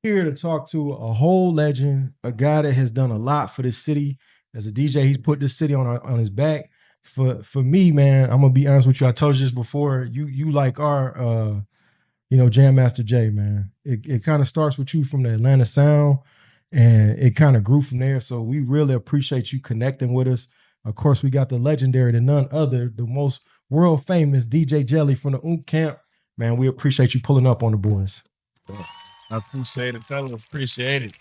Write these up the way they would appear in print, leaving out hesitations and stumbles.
Here to talk to a whole legend, a guy that has done a lot for this city. As a DJ, he's put this city on his back. For me, man, I'm gonna be honest with you. I told you this before. You like our Jam Master Jay, man. It kind of starts with you from the Atlanta sound, and it kind of grew from there. So we really appreciate you connecting with us. Of course, we got the legendary, the none other, the most world famous DJ Jelly from the Camp. Man, we appreciate you pulling up on the boys. I appreciate it, fellas. Appreciate it.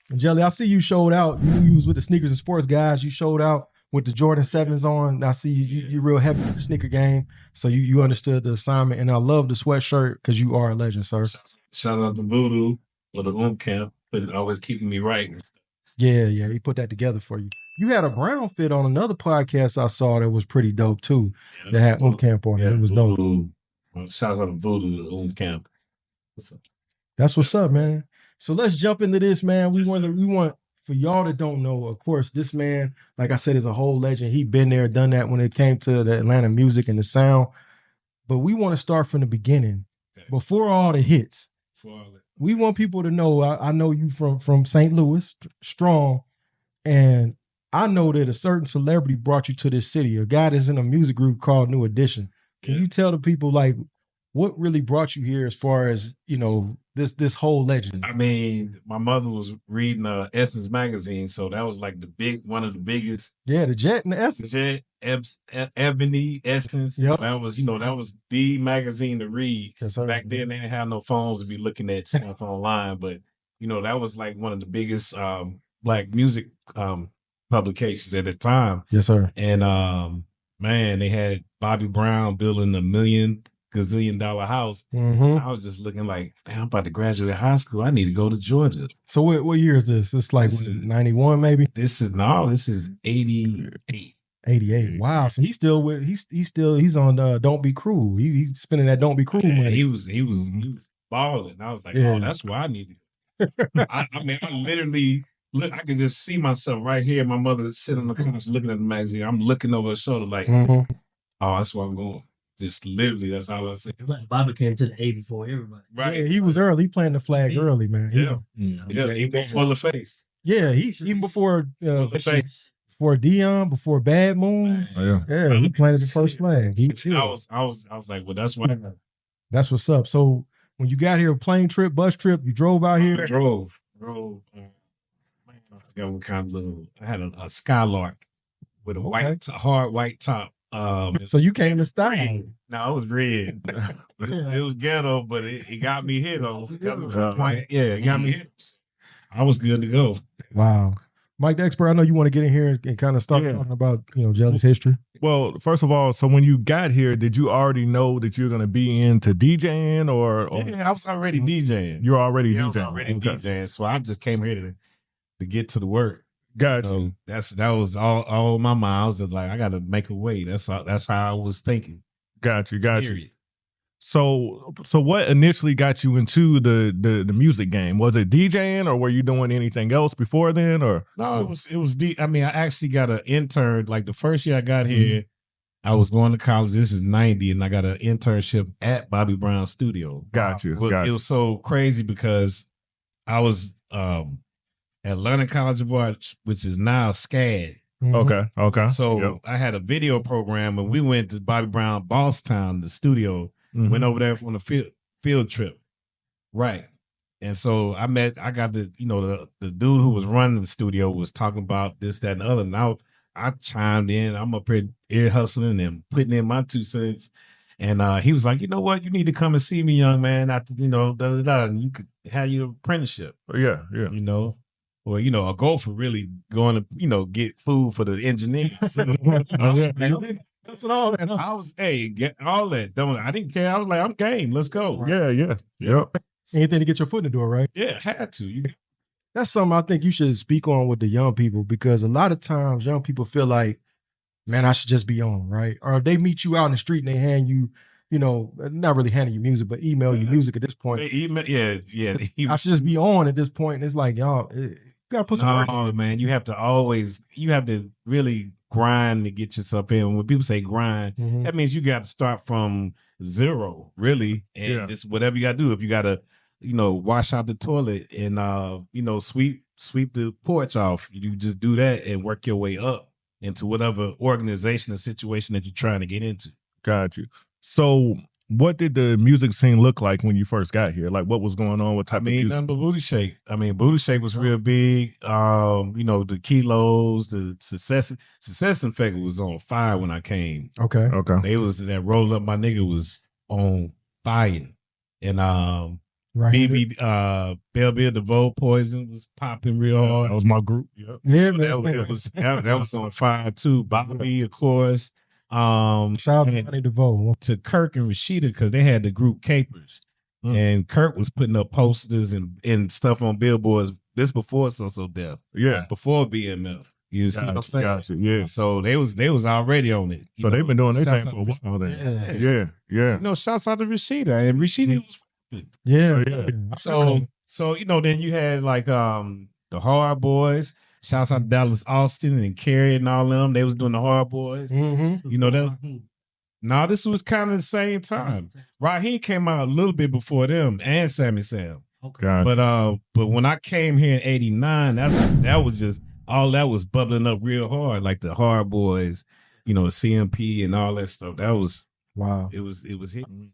And Jelly, I see you showed out. You was with the sneakers and sports guys. You showed out with the Jordan 7s on. I see you're real heavy with the sneaker game. So you understood the assignment. And I love the sweatshirt because you are a legend, sir. Shout out to Voodoo for the camp, but always keeping me right. Yeah, he put that together for you. You had a brown fit on another podcast I saw that was pretty dope too. That had camp on it. It was dope. Shout out to Voodoo, the camp. That's what's up, man. So let's jump into this, man. We want for y'all that don't know, of course, this man, like I said, is a whole legend. He been there, done that when it came to the Atlanta music and the sound. But we want to start from the beginning, before all the hits. We want people to know. I know you from St. Louis, strong, and I know that a certain celebrity brought you to this city. A guy that's in a music group called New Edition. Can you tell the people like what really brought you here as far as, this whole legend? I mean, my mother was reading Essence magazine, so that was like one of the biggest. Yeah, the Jet and the Essence. Jet, Ebony, Essence. Yep. That was the magazine to read. Yes, back then they didn't have no phones to be looking at stuff online, but that was like one of the biggest black music publications at the time. Yes, sir. And man, they had Bobby Brown building $1 gazillion dollar house. Mm-hmm. I was just looking like, damn, I'm about to graduate high school. I need to go to Georgia. So what year is this? It's like 91 maybe? This is 88. 88. Wow. So he's on Don't Be Cruel. He's spending that Don't Be Cruel money. He was balling. I was like, oh, that's why I need it. I mean, I literally I can just see myself right here. My mother sitting on the couch looking at the magazine. I'm looking over her shoulder like, oh, that's where I'm going. Just literally, that's all I said. It's like Bobby came to the A before everybody. Right. Yeah, he was early. He planted the flag early, man. Even before LaFace. Yeah, even before before Dion, before Bad Moon. Yeah, he planted the first flag. I was like, well, that's why. That's what's up. So when you got here, plane trip, bus trip, you drove out here? I drove. I forgot what kind of little. I had a Skylark with a hard white top. So you came to style. No, it was red. It was ghetto, but it got me hit though. It got me hit. I was good to go. Wow. Mike the Expert, I know you want to get in here and kind of start talking about, Jelly's history. Well, first of all, so when you got here, did you already know that you're going to be into DJing or? Yeah, I was already DJing. You're already DJing. I was already DJing, so I just came here to get to the work. Gotcha. That was all my mind. I was just like, I got to make a way. That's how I was thinking. Got you. So what initially got you into the music game? Was it DJing or were you doing anything else before then? Or no, it was. I mean, I actually got an intern. Like the first year I got here, I was going to college. This is 90, and I got an internship at Bobby Brown's studio. Got you. It was so crazy because I was at Learning College of Arts, which is now SCAD. Okay. So I had a video program, and we went to Bobby Brown, Bosstown, the studio. Went over there on a field trip, right? And so I got the dude who was running the studio was talking about this, that, and the other. And I chimed in. I'm up here ear hustling and putting in my 2 cents. And he was like, you know what? You need to come and see me, young man. After and you could have your apprenticeship. Yeah. Or, a gopher really going to, get food for the engineers. That's all that. I was, get all that. I didn't care. I was like, I'm game. Let's go. Yeah. Yep. Anything to get your foot in the door, right? Yeah, had to. That's something I think you should speak on with the young people, because a lot of times young people feel like, man, I should just be on, right? Or if they meet you out in the street and they hand you, not really handing you music, but email you music at this point. I should just be on at this point. And it's like, y'all, you gotta put some work in. Oh man, you have to really grind to get yourself in. When people say grind, that means you got to start from zero, really, and just whatever you got to do. If you got to wash out the toilet and sweep the porch off. You just do that and work your way up into whatever organization or situation that you're trying to get into. Got you. So what did the music scene look like when you first got here? Like what was going on? What type of music? Nothing but Booty Shake. Booty Shake was real big. The Kilos, the Success Effect was on fire when I came. Okay. They was that Roll Up My Nigga was on fire. And Right. BB Bell Bill DeVoe Poison was popping real hard. That was my group. Yep. Yeah, So man. that was on fire too. Bobby, of course. Shout out to Johnny DeVoe. To Kirk and Rashida because they had the group Capers. And Kirk was putting up posters and stuff on billboards. This before So Def. Yeah. Before BMF. You see what I'm saying? Gotcha. Yeah. So they was already on it. So they've been doing their shouts thing out for a while then. Yeah. Yeah. Shouts out to Rashida. And Rashida was Yeah. So then you had like the Hard Boys. Shouts out to Dallas Austin and Carrie and all them. They was doing the Hard Boys. Mm-hmm. You know that? No, this was kind of the same time. Raheem came out a little bit before them and Sammy Sam. Okay. Gotcha. But when I came here in '89, that was just all that was bubbling up real hard, like the Hard Boys, CMP and all that stuff. That was wow. It was hitting.